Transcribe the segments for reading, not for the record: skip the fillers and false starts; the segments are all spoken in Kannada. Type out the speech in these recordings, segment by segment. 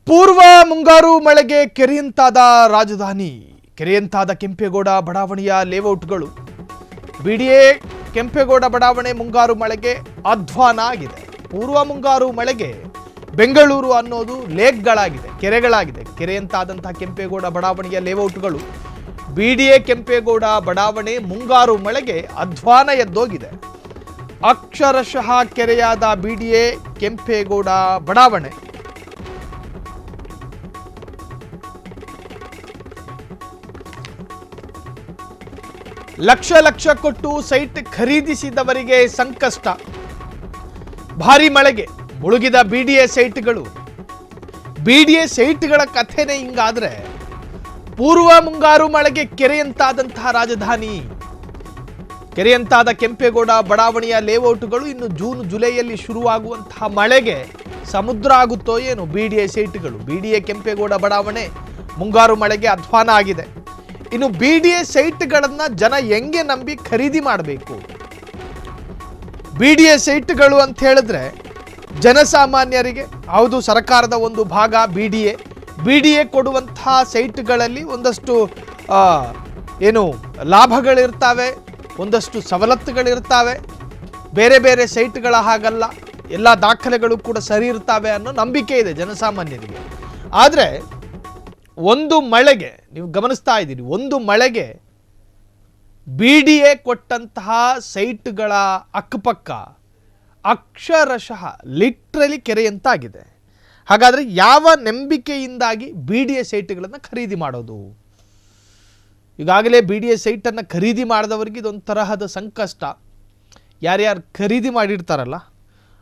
ಪೂರ್ವ ಮುಂಗಾರು ಮಳೆಗೆ ಕೆರೆಯಂತಾದ ರಾಜಧಾನಿ. ಕೆರೆಯಂತಾದ ಕೆಂಪೇಗೌಡ ಬಡಾವಣೆಯ ಲೇಔಟ್ಗಳು. ಬಿಡಿಎ ಕೆಂಪೇಗೌಡ ಬಡಾವಣೆ ಮುಂಗಾರು ಮಳೆಗೆ ಅಧ್ವಾನ ಆಗಿದೆ. ಪೂರ್ವ ಮುಂಗಾರು ಮಳೆಗೆ ಬೆಂಗಳೂರು ಅನ್ನೋದು ಲೇಕ್ಗಳಾಗಿದೆ, ಕೆರೆಗಳಾಗಿದೆ. ಕೆರೆಯಂತಾದಂತಹ ಕೆಂಪೇಗೌಡ ಬಡಾವಣೆಯ ಲೇಔಟ್ಗಳು. ಬಿಡಿಎ ಕೆಂಪೇಗೌಡ ಬಡಾವಣೆ ಮುಂಗಾರು ಮಳೆಗೆ ಅಧ್ವಾನ ಎದ್ದೋಗಿದೆ. ಅಕ್ಷರಶಃ ಕೆರೆಯಾದ ಬಿಡಿಎ ಕೆಂಪೇಗೌಡ ಬಡಾವಣೆ. ಲಕ್ಷ ಲಕ್ಷ ಕೊಟ್ಟು ಸೈಟ್ ಖರೀದಿಸಿದವರಿಗೆ ಸಂಕಷ್ಟ. ಭಾರಿ ಮಳೆಗೆ ಮುಳುಗಿದ ಬಿಡಿಎ ಸೈಟ್ಗಳು. ಬಿಡಿಎ ಸೈಟ್ಗಳ ಕಥೆನೇ ಹಿಂಗಾದ್ರೆ ಪೂರ್ವ ಮುಂಗಾರು ಮಳೆಗೆ ಕೆರೆಯಂತಾದಂತಹ ರಾಜಧಾನಿ. ಕೆರೆಯಂತಾದ ಕೆಂಪೇಗೌಡ ಬಡಾವಣೆಯ ಲೇಔಟ್ಗಳು ಇನ್ನು ಜೂನ್ ಜುಲೈಯಲ್ಲಿ ಶುರುವಾಗುವಂತಹ ಮಳೆಗೆ ಸಮುದ್ರ ಆಗುತ್ತೋ ಏನು ಬಿಡಿಎ ಸೈಟ್ಗಳು. ಬಿಡಿಎ ಕೆಂಪೇಗೌಡ ಬಡಾವಣೆ ಮುಂಗಾರು ಮಳೆಗೆ ಅಧ್ವಾನ ಆಗಿದೆ. ಇನ್ನು ಬಿಡಿಎ ಸೈಟ್ಗಳನ್ನ ಜನ ಹೆಂಗೆ ನಂಬಿ ಖರೀದಿ ಮಾಡಬೇಕು? ಬಿಡಿಎ ಸೈಟ್ಗಳು ಅಂತ ಹೇಳಿದ್ರೆ ಜನಸಾಮಾನ್ಯರಿಗೆ ಹೌದು, ಸರ್ಕಾರದ ಒಂದು ಭಾಗ ಬಿಡಿಎ ಕೊಡುವಂತಹ ಸೈಟ್ಗಳಲ್ಲಿ ಒಂದಷ್ಟು ಲಾಭಗಳಿರ್ತಾವೆ, ಒಂದಷ್ಟು ಸವಲತ್ತುಗಳಿರ್ತಾವೆ. ಬೇರೆ ಬೇರೆ ಸೈಟ್ಗಳ ಹಾಗಲ್ಲ, ಎಲ್ಲ ದಾಖಲೆಗಳು ಕೂಡ ಸರಿ ಇರ್ತಾವೆ ಅನ್ನೋ ನಂಬಿಕೆ ಇದೆ ಜನಸಾಮಾನ್ಯರಿಗೆ. ಆದರೆ ಒಂದು ಮಳೆಗೆ ನೀವು ಗಮನಿಸ್ತಾ ಇದ್ದೀರಿ, ಒಂದು ಮಳೆಗೆ ಬಿಡಿಎ ಕೊಟ್ಟಂತಹ ಸೈಟ್ಗಳ ಅಕ್ಕಪಕ್ಕ ಅಕ್ಷರಶಃ ಲಿಟ್ರಲಿ ಕೆರೆಯಂತಾಗಿದೆ. ಹಾಗಾದರೆ ಯಾವ ನಂಬಿಕೆಯಿಂದಾಗಿ ಬಿಡಿಎ ಸೈಟ್ಗಳನ್ನು ಖರೀದಿ ಮಾಡೋದು? ಈಗಾಗಲೇ ಬಿಡಿಎ ಸೈಟನ್ನು ಖರೀದಿ ಮಾಡಿದವರಿಗೆ ಇದೊಂದು ತರಹದ ಸಂಕಷ್ಟ. ಯಾರ್ಯಾರು ಖರೀದಿ ಮಾಡಿರ್ತಾರಲ್ಲ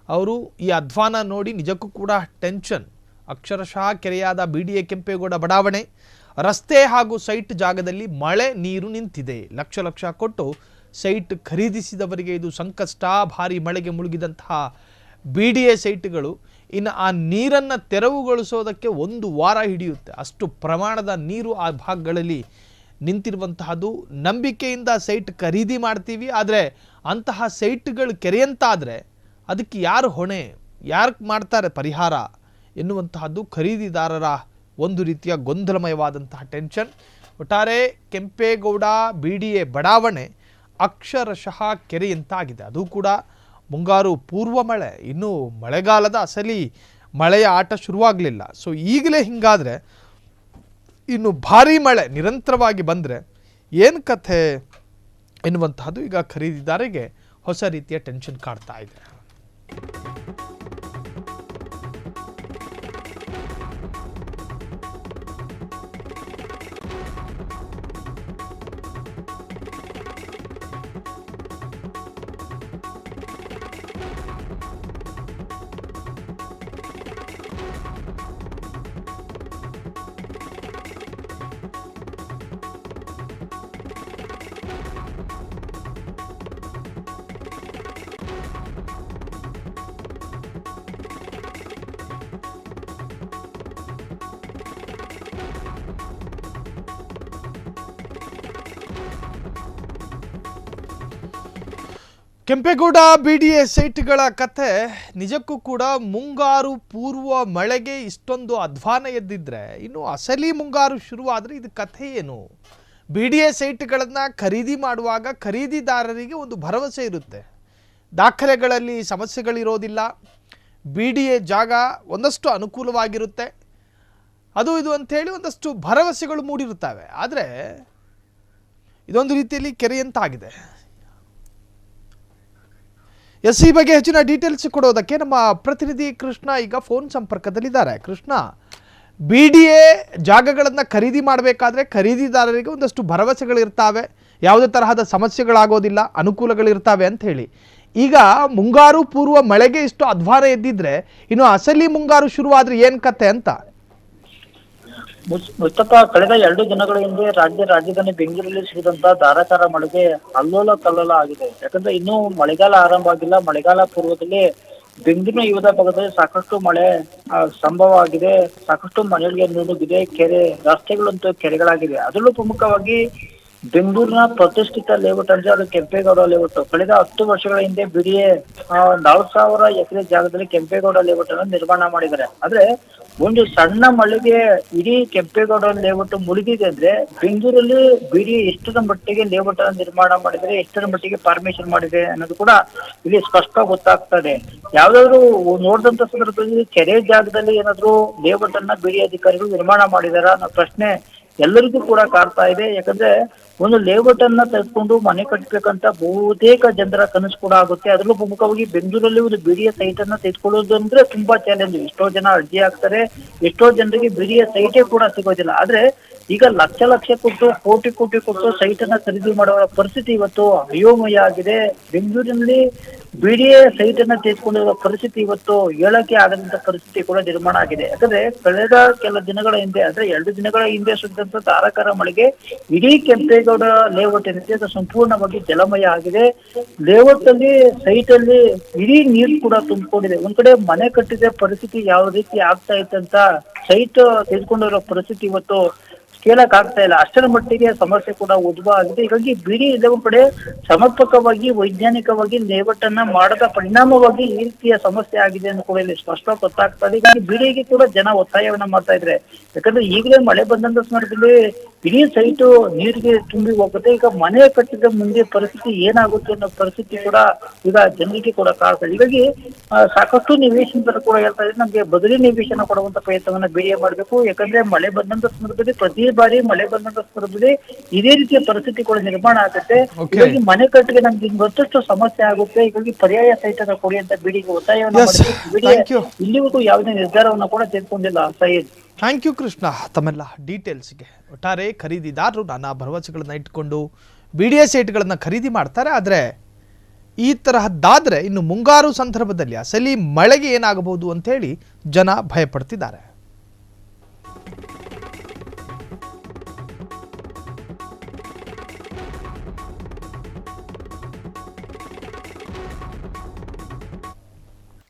ಅವರು ಈ ಅಧ್ವಾನ ನೋಡಿ ನಿಜಕ್ಕೂ ಕೂಡ ಟೆನ್ಷನ್. ಅಕ್ಷರಶಃ ಕೆರೆಯಾದ ಬಿಡಿಎ ಕೆಂಪೇಗೌಡ ಬಡಾವಣೆ ರಸ್ತೆ ಹಾಗೂ ಸೈಟ್ ಜಾಗದಲ್ಲಿ ಮಳೆ ನೀರು ನಿಂತಿದೆ. ಲಕ್ಷ ಲಕ್ಷ ಕೊಟ್ಟು ಸೈಟ್ ಖರೀದಿಸಿದವರಿಗೆ ಇದು ಸಂಕಷ್ಟ. ಭಾರಿ ಮಳೆಗೆ ಮುಳುಗಿದಂತಹ ಬಿಡಿಎ ಸೈಟ್ಗಳು ಇನ್ನು ಆ ನೀರನ್ನು ತೆರವುಗೊಳಿಸೋದಕ್ಕೆ 1 ವಾರ ಹಿಡಿಯುತ್ತೆ. ಅಷ್ಟು ಪ್ರಮಾಣದ ನೀರು ಆ ಭಾಗಗಳಲ್ಲಿ ನಿಂತಿರುವಂತಹದ್ದು. ನಂಬಿಕೆಯಿಂದ ಸೈಟ್ ಖರೀದಿ ಮಾಡ್ತೀವಿ, ಆದರೆ ಅಂತಹ ಸೈಟ್ಗಳು ಕೆರೆಯಂತಾದರೆ ಅದಕ್ಕೆ ಯಾರು ಹೊಣೆ, ಯಾರು ಮಾಡ್ತಾರೆ ಪರಿಹಾರ ಎನ್ನುವಂತಹದ್ದು ಖರೀದಿದಾರರ ಒಂದು ರೀತಿಯ ಗೊಂದಲಮಯವಾದಂತಹ ಟೆನ್ಷನ್. ಒಟ್ಟಾರೆ ಕೆಂಪೇಗೌಡ ಬಿಡಿಎ ಬಡಾವಣೆ ಅಕ್ಷರಶಃ ಕೆರೆಯಂತಾಗಿದೆ. ಅದು ಕೂಡ ಮುಂಗಾರು ಪೂರ್ವ ಮಳೆ, ಇನ್ನೂ ಮಳೆಗಾಲದ ಅಸಲಿ ಮಳೆಯ ಆಟ ಶುರುವಾಗಲಿಲ್ಲ. ಸೊ ಈಗಲೇ ಹಿಂಗಾದರೆ ಇನ್ನು ಭಾರಿ ಮಳೆ ನಿರಂತರವಾಗಿ ಬಂದರೆ ಏನು ಕಥೆ ಎನ್ನುವಂತಹದ್ದು ಈಗ ಖರೀದಿದಾರರಿಗೆ ಹೊಸ ರೀತಿಯ ಟೆನ್ಷನ್ ಕಾಡ್ತಾ ಇದೆ. ಕೆಂಪೇಗೌಡ ಬಿಡಿಎ ಸೈಟ್ಗಳ ಕಥೆ ನಿಜಕ್ಕೂ ಕೂಡ ಮುಂಗಾರು ಪೂರ್ವ ಮಳೆಗೆ ಇಷ್ಟೊಂದು ಅಧ್ವಾನ ಎದ್ದಿದ್ರೆ ಇನ್ನು ಅಸಲಿ ಮುಂಗಾರು ಶುರುವಾದರೆ ಇದು ಕಥೆ ಏನು? ಬಿಡಿಎ ಸೈಟ್ಗಳನ್ನು ಖರೀದಿ ಮಾಡುವಾಗ ಖರೀದಿದಾರರಿಗೆ ಒಂದು ಭರವಸೆ ಇರುತ್ತೆ, ದಾಖಲೆಗಳಲ್ಲಿ ಸಮಸ್ಯೆಗಳಿರೋದಿಲ್ಲ, ಬಿಡಿಎ ಜಾಗ ಒಂದಷ್ಟು ಅನುಕೂಲವಾಗಿರುತ್ತೆ, ಅದು ಇದು ಅಂಥೇಳಿ ಒಂದಷ್ಟು ಭರವಸೆಗಳು ಮೂಡಿರುತ್ತವೆ. ಆದರೆ ಇದೊಂದು ರೀತಿಯಲ್ಲಿ ಕೆರೆಯಂತಾಗಿದೆ. ಈ ಬಗ್ಗೆ ಹೆಚ್ಚಿನ ಡೀಟೇಲ್ಸ್ ಕೊಡೋದಕ್ಕೆ ನಮ್ಮ ಪ್ರತಿನಿಧಿ ಕೃಷ್ಣ ಈಗ ಫೋನ್ ಸಂಪರ್ಕದಲ್ಲಿದ್ದಾರೆ. ಕೃಷ್ಣ, ಬಿಡಿಎ ಜಾಗಗಳನ್ನು ಖರೀದಿ ಮಾಡಬೇಕಾದ್ರೆ ಖರೀದಿದಾರರಿಗೆ ಒಂದಷ್ಟು ಭರವಸೆಗಳಿರ್ತಾವೆ, ಯಾವುದೇ ತರಹದ ಸಮಸ್ಯೆಗಳಾಗೋದಿಲ್ಲ, ಅನುಕೂಲಗಳಿರ್ತಾವೆ ಅಂತ ಹೇಳಿ. ಈಗ ಮುಂಗಾರು ಪೂರ್ವ ಮಳೆಗೆ ಇಷ್ಟು ಅಧ್ವಾನ ಎದ್ದಿದ್ರೆ ಇನ್ನು ಅಸಲಿ ಮುಂಗಾರು ಶುರುವಾದ್ರೆ ಏನು ಕತೆ ಅಂತ? ಮುಸ್ತಫ, ಕಳೆದ 2 ದಿನಗಳ ಹಿಂದೆ ರಾಜಧಾನಿ ಬೆಂಗಳೂರಲ್ಲಿ ಸುರಿದಂತ ಧಾರಾಕಾರ ಮಳೆಗೆ ಅಲ್ಲೋಲ ಕಲ್ಲೋಲ ಆಗಿದೆ. ಯಾಕಂದ್ರೆ ಇನ್ನೂ ಮಳೆಗಾಲ ಆರಂಭ ಆಗಿಲ್ಲ. ಮಳೆಗಾಲ ಪೂರ್ವದಲ್ಲಿ ಬೆಂಗಳೂರಿನ ವಿವಿಧ ಭಾಗದಲ್ಲಿ ಸಾಕಷ್ಟು ಮಳೆ ಸಂಭವ ಆಗಿದೆ. ಸಾಕಷ್ಟು ಮನೆಗಳಿಗೆ ನುಗ್ಗಿದೆ. ರಸ್ತೆಗಳಂತೂ ಕೆರೆಗಳಾಗಿವೆ. ಅದರಲ್ಲೂ ಪ್ರಮುಖವಾಗಿ ಬೆಂಗಳೂರಿನ ಪ್ರತಿಷ್ಠಿತ ಲೇಔಟ್ ಅಂದ್ರೆ ಅದು ಕೆಂಪೇಗೌಡ ಲೇಔಟ್. ಕಳೆದ 10 ವರ್ಷಗಳ ಹಿಂದೆ ಬಿಡಿಎ 4,000 ಎಕರೆ ಜಾಗದಲ್ಲಿ ಕೆಂಪೇಗೌಡ ಲೇಔಟ್ ಅನ್ನು ನಿರ್ಮಾಣ ಮಾಡಿದ್ದಾರೆ. ಆದ್ರೆ ಒಂದು ಸಣ್ಣ ಮಳೆಗೆ ಇಡೀ ಕೆಂಪೇಗೌಡ ಲೇಔಟ್ ಮುಳುಗಿದೆ ಅಂದ್ರೆ ಬೆಂಗಳೂರಲ್ಲಿ ಬಿಡಿಎ ಎಷ್ಟರ ಮಟ್ಟಿಗೆ ಲೇಔಟ್ ಅನ್ನು ನಿರ್ಮಾಣ ಮಾಡಿದರೆ, ಎಷ್ಟರ ಮಟ್ಟಿಗೆ ಪರ್ಮಿಷನ್ ಮಾಡಿದೆ ಅನ್ನೋದು ಕೂಡ ಇಲ್ಲಿ ಸ್ಪಷ್ಟ ಗೊತ್ತಾಗ್ತದೆ. ಯಾವ್ದಾದ್ರು ನೋಡಿದಂತ ಸಂದರ್ಭದಲ್ಲಿ ಕೆರೆ ಜಾಗದಲ್ಲಿ ಏನಾದ್ರು ಲೇಔಟ್ ಅನ್ನ ಬಿಡಿಎ ಅಧಿಕಾರಿಗಳು ನಿರ್ಮಾಣ ಮಾಡಿದಾರ ಅನ್ನೋ ಪ್ರಶ್ನೆ ಎಲ್ಲರಿಗೂ ಕೂಡ ಕಾಡ್ತಾ ಇದೆ. ಯಾಕಂದ್ರೆ ಒಂದು ಲೇಔಟ್ ಅನ್ನ ತೆಗೆದುಕೊಂಡು ಮನೆ ಕಟ್ಟಬೇಕಂತ ಬಹುತೇಕ ಜನರ ಕನಸು ಕೂಡ ಆಗುತ್ತೆ. ಅದರಲ್ಲೂ ಪ್ರಮುಖವಾಗಿ ಬೆಂಗಳೂರಲ್ಲಿ ಒಂದು ಬಿಡಿಎ ಸೈಟ್ ಅನ್ನ ತೆಗೆದುಕೊಳ್ಳೋದು ಅಂದ್ರೆ ತುಂಬಾ ಚಾಲೆಂಜ್. ಎಷ್ಟೋ ಜನ ಅರ್ಜಿ ಹಾಕ್ತಾರೆ, ಎಷ್ಟೋ ಜನರಿಗೆ ಬಿಡಿಎ ಸೈಟೇ ಕೂಡ ಸಿಗೋದಿಲ್ಲ. ಆದ್ರೆ ಈಗ ಲಕ್ಷ ಕೊಟ್ಟು ಕೋಟಿ ಕೊಟ್ಟು ಸೈಟ್ ಅನ್ನ ಖರೀದಿ ಮಾಡುವ ಪರಿಸ್ಥಿತಿ ಇವತ್ತು ಅಯೋಮಯ ಆಗಿದೆ. ಬೆಂಗಳೂರಿನಲ್ಲಿ ಬಿಡಿಎ ಸೈಟ್ ಅನ್ನ ತೆಗೆದುಕೊಂಡಿರುವ ಪರಿಸ್ಥಿತಿ ಇವತ್ತು ಹೇಳಕ್ಕೆ ಆಗದಂತ ಪರಿಸ್ಥಿತಿ ಕೂಡ ನಿರ್ಮಾಣ ಆಗಿದೆ. ಯಾಕಂದ್ರೆ ಕಳೆದ ಕೆಲ ದಿನಗಳ ಹಿಂದೆ ಅಂದ್ರೆ 2 ದಿನಗಳ ಹಿಂದೆ ಸುರಿದಂತ ಧಾರಾಕಾರ ಮಳೆಗೆ ಇಡೀ ಕೆಂಪೇಗೌಡ ಲೇಔಟ್ ಏನಿದೆ ಅದು ಸಂಪೂರ್ಣವಾಗಿ ಜಲಮಯ ಆಗಿದೆ. ಲೇಔಟ್ ಅಲ್ಲಿ ಸೈಟ್ ಅಲ್ಲಿ ಇಡೀ ನೀರು ಕೂಡ ತುಂಬಿಕೊಂಡಿದೆ. ಒಂದ್ ಕಡೆ ಮನೆ ಕಟ್ಟಿದ ಪರಿಸ್ಥಿತಿ ಯಾವ ರೀತಿ ಆಗ್ತಾ ಇತ್ತಂತ ಸೈಟ್ ತೆಗೆದುಕೊಂಡಿರೋ ಪರಿಸ್ಥಿತಿ ಇವತ್ತು ಕೇಳಕ್ ಆಗ್ತಾ ಇಲ್ಲ. ಅಷ್ಟರ ಮಟ್ಟಿಗೆ ಸಮಸ್ಯೆ ಕೂಡ ಉದ್ಭವ ಆಗಿದೆ. ಹೀಗಾಗಿ ಬಿಡಿ ಎಲ್ಲವೂ ಕಡೆ ಸಮರ್ಪಕವಾಗಿ ವೈಜ್ಞಾನಿಕವಾಗಿ ಲೇಔಟ್ ಅನ್ನ ಮಾಡದ ಪರಿಣಾಮವಾಗಿ ಈ ರೀತಿಯ ಸಮಸ್ಯೆ ಆಗಿದೆ ಅಂತ ಕೂಡ ಇಲ್ಲಿ ಸ್ಪಷ್ಟವಾಗಿ ಗೊತ್ತಾಗ್ತದೆ. ಹೀಗಾಗಿ ಬಿಡಿಗೆ ಕೂಡ ಜನ ಒತ್ತಾಯವನ್ನ ಮಾಡ್ತಾ ಇದ್ರೆ, ಯಾಕಂದ್ರೆ ಈಗಲೇ ಮಳೆ ಬಂದಂತ ಸಂದರ್ಭದಲ್ಲಿ ಇಡೀ ಸೈಟು ನೀರಿಗೆ ತುಂಬಿ ಹೋಗುತ್ತೆ. ಈಗ ಮನೆ ಕಟ್ಟಿದ ಮುಂದೆ ಪರಿಸ್ಥಿತಿ ಏನಾಗುತ್ತೆ ಅನ್ನೋ ಪರಿಸ್ಥಿತಿ ಕೂಡ ಈಗ ಜನರಿಗೆ ಕೂಡ ಕಾಡ್ತದೆ. ಹೀಗಾಗಿ ಸಾಕಷ್ಟು ನಿವೇಶನರು ಕೂಡ ಹೇಳ್ತಾ ಇದ್ರೆ ನಮ್ಗೆ ಬದಲಿ ನಿವೇಶನ ಕೊಡುವಂತ ಪ್ರಯತ್ನವನ್ನ ಬಿಡಿಎ ಮಾಡಬೇಕು. ಯಾಕಂದ್ರೆ ಮಳೆ ಬಂದಂತ ಸಂದರ್ಭದಲ್ಲಿ ಪ್ರತಿ ಬಾರಿ ಮಳೆ ಬಂದಂತ ಸಂದರ್ಭದಲ್ಲಿ ಇದೇ ರೀತಿಯ ಪರಿಸ್ಥಿತಿ ಕೂಡ ನಿರ್ಮಾಣ ಆಗುತ್ತೆ. ಹೀಗಾಗಿ ಮನೆ ಕಟ್ಟಿಗೆ ನಮ್ಗೆ ಮತ್ತಷ್ಟು ಸಮಸ್ಯೆ ಆಗುತ್ತೆ. ಹೀಗಾಗಿ ಪರ್ಯಾಯ ಸೈಟ್ ಅನ್ನ ಕೊಡಿ ಅಂತ ಬಿಡಿಗೆ ಒತ್ತಾಯವನ್ನ ಮಾಡಿದ್ರೆ ಬಿಡಿಎ ಇಲ್ಲಿವರೆಗೂ ಯಾವುದೇ ನಿರ್ಧಾರವನ್ನ ಕೂಡ ತೆಗೆದುಕೊಂಡಿಲ್ಲ. ಸೈಯದ್, ಥ್ಯಾಂಕ್ ಯು ಕೃಷ್ಣ ತಮ್ಮೆಲ್ಲ ಡೀಟೇಲ್ಸ್ಗೆ. ಒಟ್ಟಾರೆ ಖರೀದಿದಾರರು ನಾನಾ ಭರವಸೆಗಳನ್ನ ಇಟ್ಕೊಂಡು ಬಿಡಿಎ ಸೈಟ್ಗಳನ್ನು ಖರೀದಿ ಮಾಡ್ತಾರೆ. ಆದರೆ ಈ ತರಹದ್ದಾದರೆ ಇನ್ನು ಮುಂಗಾರು ಸಂದರ್ಭದಲ್ಲಿ ಅಸಲಿ ಮಳೆಗೆ ಏನಾಗಬಹುದು ಅಂತ ಹೇಳಿ ಜನ ಭಯಪಡ್ತಿದ್ದಾರೆ.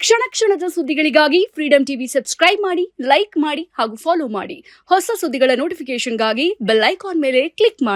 ಕ್ಷಣ ಕ್ಷಣದ ಸುದ್ದಿಗಳಿಗಾಗಿ ಫ್ರೀಡಂ ಟಿವಿ ಸಬ್ಸ್ಕ್ರೈಬ್ ಮಾಡಿ, ಲೈಕ್ ಮಾಡಿ ಹಾಗೂ ಫಾಲೋ ಮಾಡಿ. ಹೊಸ ಸುದ್ದಿಗಳ ನೋಟಿಫಿಕೇಶನ್ಗಾಗಿ ಬೆಲ್ ಐಕಾನ್ ಮೇಲೆ ಕ್ಲಿಕ್ ಮಾಡಿ.